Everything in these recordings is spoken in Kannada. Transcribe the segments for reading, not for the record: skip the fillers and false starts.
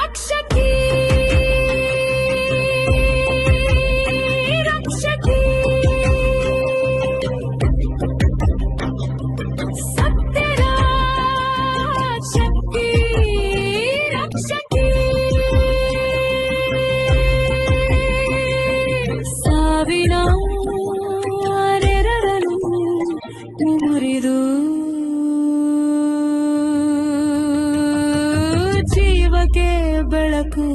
ರಕ್ಷಕಿ ರಕ್ಷಕಿ ಸತ್ಯರ ಶಕ್ತಿ ರಕ್ಷಕಿ ಸಾವಿನ ನೆರಳನ್ನು ಮುರಿದು ಜೀವಕ್ಕೆ ಬೆಳಕು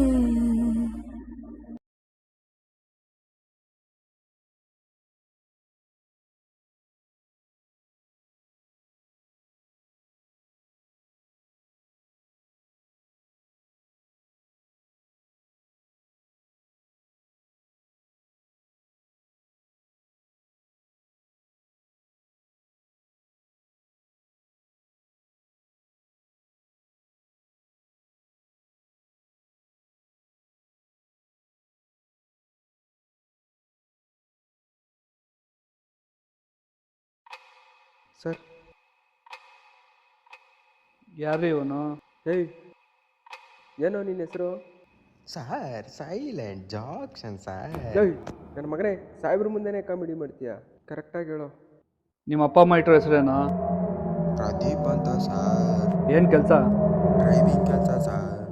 ಸರ್ ಯಾರು ಇವನು? ಹೇಯ್, ಏನೋ ನಿನ್ನ ಹೆಸರು? Sir silent Jackson sir. Hey, ನನ್ನ ಮಗನೇ, ಸಾಹೇಬ್ರ ಮುಂದೆನೇ ಕಾಮಿಡಿ ಮಾಡ್ತೀಯಾ? ಕರೆಕ್ಟಾಗಿ ಹೇಳೋ. ನಿಮ್ಮ ಅಪ್ಪ ಅಮ್ಮ ಇಟ್ಟರ ಹೆಸರೇನಾ? ಪ್ರದೀಪ್ ಅಂತ ಸರ್. ಏನು ಕೆಲಸ? ಡ್ರೈವಿಂಗ್ ಕೆಲಸ ಸರ್.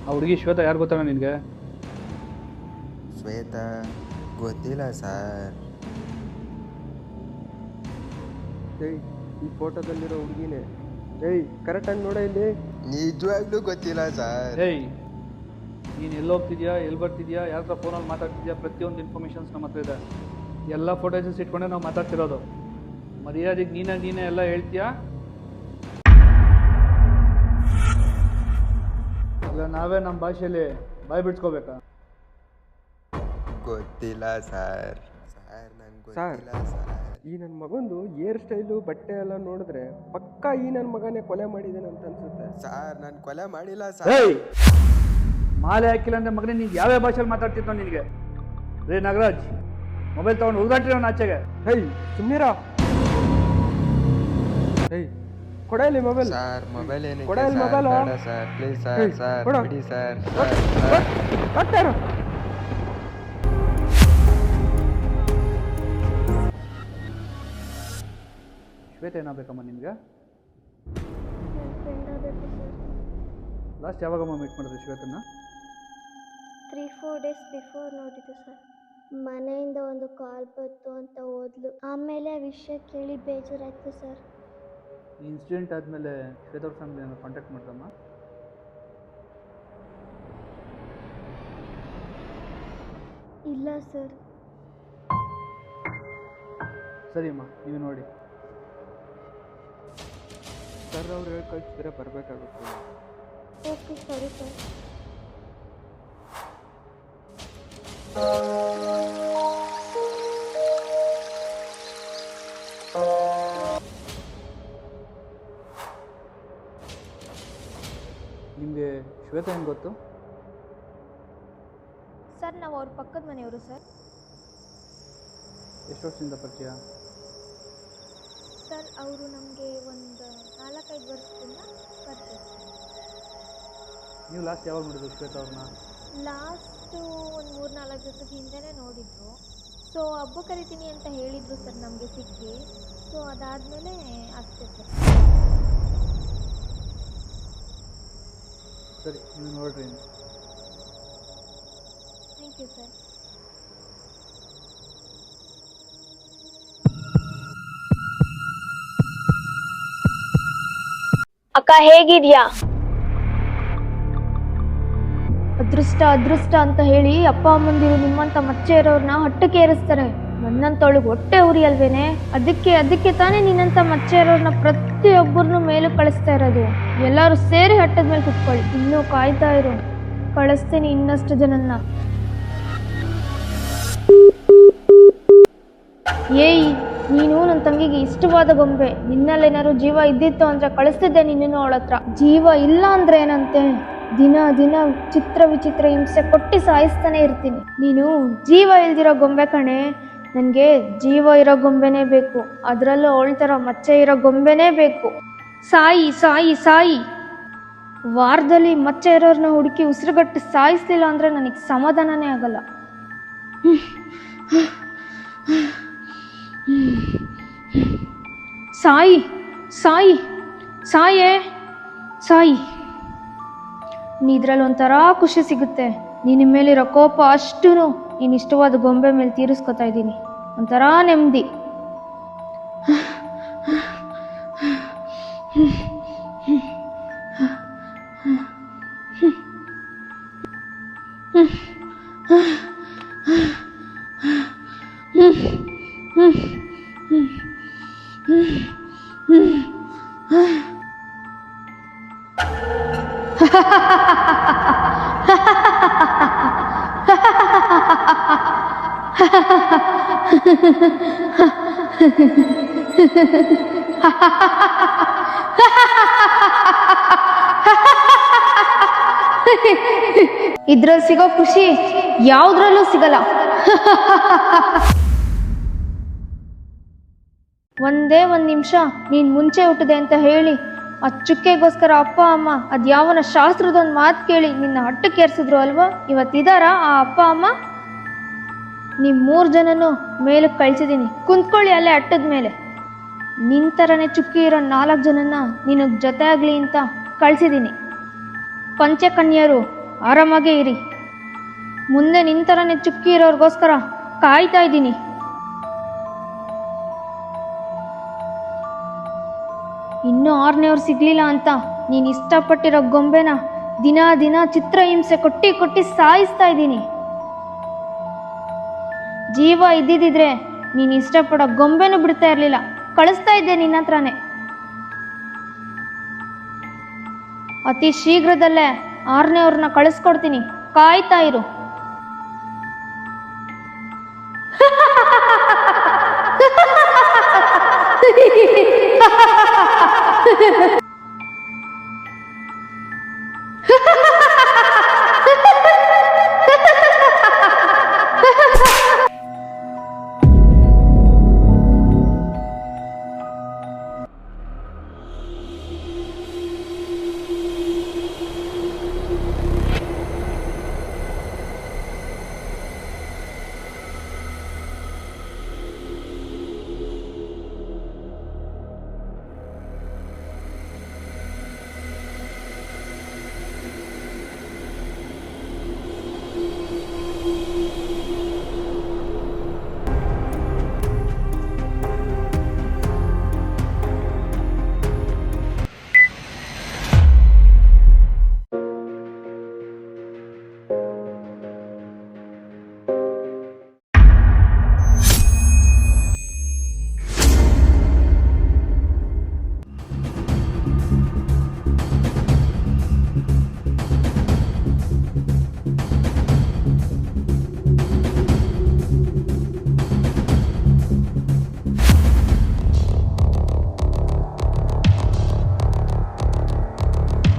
ಆ ಹುಡುಗಿ ಶ್ವೇತ ಯಾರು ಗೊತ್ತಾನ ನಿನಗೆ? ಶ್ವೇತಾ ಗೊತ್ತಿಲ್ಲ ಸರ್. ಹೇಯ್, ಈ ಫೋಟೋದಲ್ಲಿರೋ ಹುಡುಗಿನೇ. ಹೇಯ್, ಕರೆಕ್ಟಾಗಿ ನೋಡ ಇಲ್ಲಿ. ನಿಜವಾಗ್ಲೂ ಗೊತ್ತಿಲ್ಲ ಸರ್. ಏಯ್, ನೀನು ಎಲ್ಲಿ ಹೋಗ್ತಿದ್ಯಾ, ಎಲ್ಲಿ ಬರ್ತಿದ್ಯಾ, ಯಾರ ಹತ್ರ ಫೋನಲ್ಲಿ ಮಾತಾಡ್ತಿದ್ಯಾ, ಪ್ರತಿಯೊಂದು ಇನ್ಫಾರ್ಮೇಷನ್ಸ್ ನಮ್ಮ ಹತ್ರ ಇದೆ. ಎಲ್ಲ ಫೋಟೋಸಸ್ ಇಟ್ಕೊಂಡೆ ನಾವು ಮಾತಾಡ್ತಿರೋದು. ಮರ್ಯಾದೆಗೆ ನೀನೇ ಎಲ್ಲ ಹೇಳ್ತೀಯಾ ಇಲ್ಲ ನಾವೇ ನಮ್ಮ ಭಾಷೆಯಲ್ಲಿ ಬಾಯ್ ಬಿಡ್ಸ್ಕೋಬೇಕಾ? ಗೊತ್ತಿಲ್ಲ ಸರ್. ಸರ್ ನಂಗೆ ಗೊತ್ತಿಲ್ಲ ಸರ್. ಈ ನನ್ನ ಮಗಂದು ಹೇರ್ ಸ್ಟೈಲು ಬಟ್ಟೆ ಎಲ್ಲ ನೋಡಿದ್ರೆ ಪಕ್ಕಾ ಈ ನನ್ನ ಮಗನೇ ಕೊಲೆ ಮಾಡಿದ್ದಾನೆ ಅಂತ ಅನ್ಸುತ್ತೆ. ಸರ್ ನಾನು ಕೊಲೆ ಮಾಡಿಲ್ಲ ಸರ್. ಏಯ್, ಮಾಲೆ ಹಾಕಿಲ್ಲ ಅಂದ್ರೆ ಮಗನೇ ನೀನು ಯಾವ್ಯಾವ ಭಾಷೆಯಲ್ಲಿ ಮಾತಾಡ್ತಿದ್ದೋ ನಿನಗೆ? ರೇ ನಾಗರಾಜ್, ಮೊಬೈಲ್ ತೊಗೊಂಡು ಉಳ್ದಾಟಿರೋ ಆಚೆಗೆ. ಹೇಯ್, ಸುಮ್ಮನಿರ. ಹೇಯ್, ಕೊಡ ಇಲ್ಲಿ ಮೊಬೈಲ್. ಸರ್ ಮೊಬೈಲ್ ಏನಕ್ಕೆ ಕೊಡ ಇಲ್ಲಿ ಸರ್? ಮೊಬೈಲ್. ಬೇಡ ಸರ್, ಪ್ಲೀಸ್ ಸರ್. ಸರ್ ಕೊಡು. ಬಿಡಿ ಸರ್. ಕಟ್ಟಾರ. ಶ್ವೇತ ಏನಾಗಬೇಕಮ್ಮ ನಿಮ್ಗೆ? ಫ್ರೆಂಡ್ ಆಗಬೇಕು ಸರ್. ಲಾಸ್ಟ್ ಯಾವಾಗಮ್ಮ ಮೀಟ್ ಮಾಡಿದ್ರಿ ಶ್ವೇತನ? 3-4 ಡೇಸ್ ಬಿಫೋರ್ ನೋಡಿದ್ದು ಸರ್. ಮನೆಯಿಂದ ಒಂದು ಕಾಲ್ ಬಂತು ಅಂತ ಹೋದ್ಲು. ಆಮೇಲೆ ಆ ವಿಷಯ ಕೇಳಿ ಬೇಜಾರಾಯ್ತು ಸರ್. ಈ ಇನ್ಸಿಡೆಂಟ್ ಆದಮೇಲೆ ಶ್ವೇತ ಅವ್ರ ಫ್ಯಾಮಿಲಿ ಏನೋ ಕಾಂಟ್ಯಾಕ್ಟ್ ಮಾಡ್ದಮ್ಮ? ಇಲ್ಲ ಸರ್. ಸರಿ ಅಮ್ಮ, ನೀವು ನೋಡಿ. ಸರ್ ಅವ್ರು ಹೇಳಿ ಕಳಿಸಿದ್ರೆ ಬರಬೇಕಾಗುತ್ತೆ. ಓಕೆ ಸರಿ ಸರ್. ನಿಮಗೆ ಶ್ವೇತ ಏನು ಗೊತ್ತು? ಸರ್ ನಾವು ಅವ್ರ ಪಕ್ಕದ ಮನೆಯವರು ಸರ್. ಎಷ್ಟು ವರ್ಷದಿಂದ ಪರಿಚಯ? ಸರ್ ಅವರು ನಮಗೆ ಒಂದು 4-5 ವರ್ಷದಿಂದ ಪರಿಚಯ. ನೀವು ಲಾಸ್ಟ್ ಯಾವಾಗ ನೋಡಿದ್ರು ಶ್ವೇತ ಅವ್ರನ್ನ? ಲಾಸ್ಟು ಒಂದು 3-4 ದಿವಸದ ಹಿಂದೆನೇ ನೋಡಿದ್ರು. ಸೊ ಹಬ್ಬ ಕರಿತೀನಿ ಅಂತ ಹೇಳಿದರು ಸರ್ ನಮಗೆ ಸಿಕ್ಕಿ. ಸೊ ಅದಾದಮೇಲೆ ಅಷ್ಟೇ ಸರ್. ಸರಿ, ನೀವು ನೋಡ್ರಿ. Thank you sir. ಅಕ್ಕ ಹೇಗಿದ್ಯಾ? ಅದೃಷ್ಟ ಅದೃಷ್ಟ ಅಂತ ಹೇಳಿ ಅಪ್ಪ ಅಮ್ಮಂದಿರು ನಿಮ್ಮಂತ ಮಚ್ಚೆ ಇರೋರ್ನ ಹಟ್ಟಕ್ಕೆ ಏರಿಸ್ತಾರೆ. ನನ್ನಂತವಳಿಗೆ ಹೊಟ್ಟೆ ಉರಿಯಲ್ವೇನೆ? ಅದಕ್ಕೆ ತಾನೇ ನಿನ್ನಂತ ಮಚ್ಚೆ ಇರೋರ್ನ ಪ್ರತಿಯೊಬ್ಬರನ್ನು ಮೇಲೂ ಕಳಿಸ್ತಾ ಇರೋದು. ಎಲ್ಲರೂ ಸೇರಿ ಹಟ್ಟದ ಮೇಲೆ ಕುತ್ಕೊಳ್ಳಿ. ಇನ್ನೂ ಕಾಯ್ತಾ ಇರು, ಕಳಿಸ್ತೀನಿ ಇನ್ನಷ್ಟು ಜನನ್ನ. ಏಯ್, ನೀನು ನನ್ನ ತಂಗಿಗೆ ಇಷ್ಟವಾದ ಗೊಂಬೆ. ನಿನ್ನಲ್ಲೇನಾದ್ರು ಜೀವ ಇದ್ದಿತ್ತು ಅಂದ್ರೆ ಕಳಿಸ್ತಿದ್ದೆ ನಿನ್ನನ್ನು ಅವಳ ಹತ್ರ. ಜೀವ ಇಲ್ಲ ಅಂದ್ರೆ ಏನಂತೆ? ದಿನ ದಿನ ಚಿತ್ರ ವಿಚಿತ್ರ ಹಿಂಸೆ ಕೊಟ್ಟು ಸಾಯಿಸ್ತಾನೆ ಇರ್ತೀನಿ. ನೀನು ಜೀವ ಇಲ್ದಿರೋ ಗೊಂಬೆ ಕಣೆ. ನನಗೆ ಜೀವ ಇರೋ ಗೊಂಬೆನೇ ಬೇಕು. ಅದರಲ್ಲೂ ಅವಳ ಥರ ಮಚ್ಚೆ ಇರೋ ಗೊಂಬೆನೇ ಬೇಕು. ಸಾಯಿ ಸಾಯಿ ಸಾಯಿ. ವಾರದಲ್ಲಿ ಮಚ್ಚೆ ಇರೋರನ್ನ ಹುಡುಕಿ ಉಸಿರುಗಟ್ಟು ಸಾಯಿಸ್ಲಿಲ್ಲ ಅಂದರೆ ನನಗೆ ಸಮಾಧಾನನೇ ಆಗಲ್ಲ. ಸಾಯಿ ಸಾಯಿ ಸಾಯೇ ಸಾಯಿ. ಇದ್ರಲ್ಲಿ ಒಂಥರ ಖುಷಿ ಸಿಗುತ್ತೆ. ನಿನ್ನ ಮೇಲಿರೋ ಕೋಪ ಅಷ್ಟೂ ನೀನು ಇಷ್ಟವಾದ ಗೊಂಬೆ ಮೇಲೆ ತೀರಿಸ್ಕೊತಾ ಇದ್ದೀನಿ. ಒಂಥರ ನೆಮ್ಮದಿ. ಇದ್ರಲ್ಲಿ ಸಿಗೋ ಖುಷಿ ಯಾವುದ್ರಲ್ಲೂ ಸಿಗಲ್ಲ. ಒಂದೇ ಒಂದು ನಿಮಿಷ ನೀನು ಮುಂಚೆ ಹುಟ್ಟಿದೆ ಅಂತ ಹೇಳಿ ಆ ಚುಕ್ಕೆಗೋಸ್ಕರ ಅಪ್ಪ ಅಮ್ಮ ಅದ್ಯಾವನ ಶಾಸ್ತ್ರದೊಂದು ಮಾತು ಕೇಳಿ ನಿನ್ನ ಹಟ್ಟಕ್ಕೇರಿಸಿದ್ರು ಅಲ್ವಾ? ಇವತ್ತಿದಾರ ಆ ಅಪ್ಪ ಅಮ್ಮ? ನೀವು 3 ಜನನೂ ಮೇಲಕ್ಕೆ ಕಳಿಸಿದ್ದೀನಿ. ಕುಂತ್ಕೊಳ್ಳಿ ಅಲ್ಲೇ ಅಟ್ಟದ ಮೇಲೆ. ನಿನ್ನ ಥರನೇ ಚುಕ್ಕಿ ಇರೋ 4 ಜನನ್ನ ನಿನಗೆ ಜೊತೆ ಆಗಲಿ ಅಂತ ಕಳಿಸಿದ್ದೀನಿ. ಪಂಚಕನ್ಯರು ಆರಾಮಾಗೇ ಇರಿ. ಮುಂದೆ ನಿನ್ನ ಥರನೇ ಚುಕ್ಕಿ ಇರೋರಿಗೋಸ್ಕರ ಕಾಯ್ತಾ ಇದ್ದೀನಿ. ಇನ್ನೂ 6ನೇವ್ರು ಸಿಗ್ಲಿಲ್ಲ ಅಂತ ನೀನು ಇಷ್ಟಪಟ್ಟಿರೋ ಗೊಂಬೆನ ದಿನ ದಿನ ಚಿತ್ರಹಿಂಸೆ ಕೊಟ್ಟಿ ಸಾಯಿಸ್ತಾ ಇದ್ದೀನಿ. ಜೀವ ಇದ್ದಿದ್ರೆ ನೀನು ಇಷ್ಟಪಡೋ ಗೊಂಬೆನೂ ಬಿಡ್ತಾ ಇರಲಿಲ್ಲ, ಕಳಿಸ್ತಾ ಇದ್ದೆ ನಿನ್ನ ಹತ್ರನೇ. ಅತಿ ಶೀಘ್ರದಲ್ಲೇ 6ನೇವ್ರನ್ನ ಕಳಿಸ್ಕೊಡ್ತೀನಿ, ಕಾಯ್ತಾ ಇರು.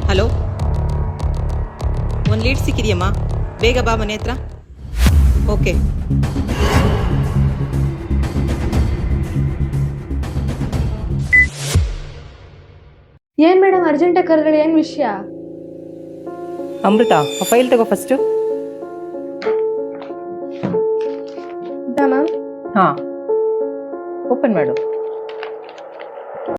ಹಲೋ, ಒಂದು ಲೀಡ್ ಸಿಕ್ಕಿದೆಯಮ್ಮ, ಬೇಗ ಬಾ ಮನೆ ಹತ್ರ. ಓಕೆ. ಏನ್ ಮೇಡಮ್ ಅರ್ಜೆಂಟಾಗಿ ಕರೆದ್ರೆ ಏನು ವಿಷಯ? ಅಮೃತ, ಆ ಫೈಲ್ ತಗೋ ಫಸ್ಟು. ಮ್ಯಾಮ್ ಹಾಂ, ಓಪನ್ ಮಾಡು.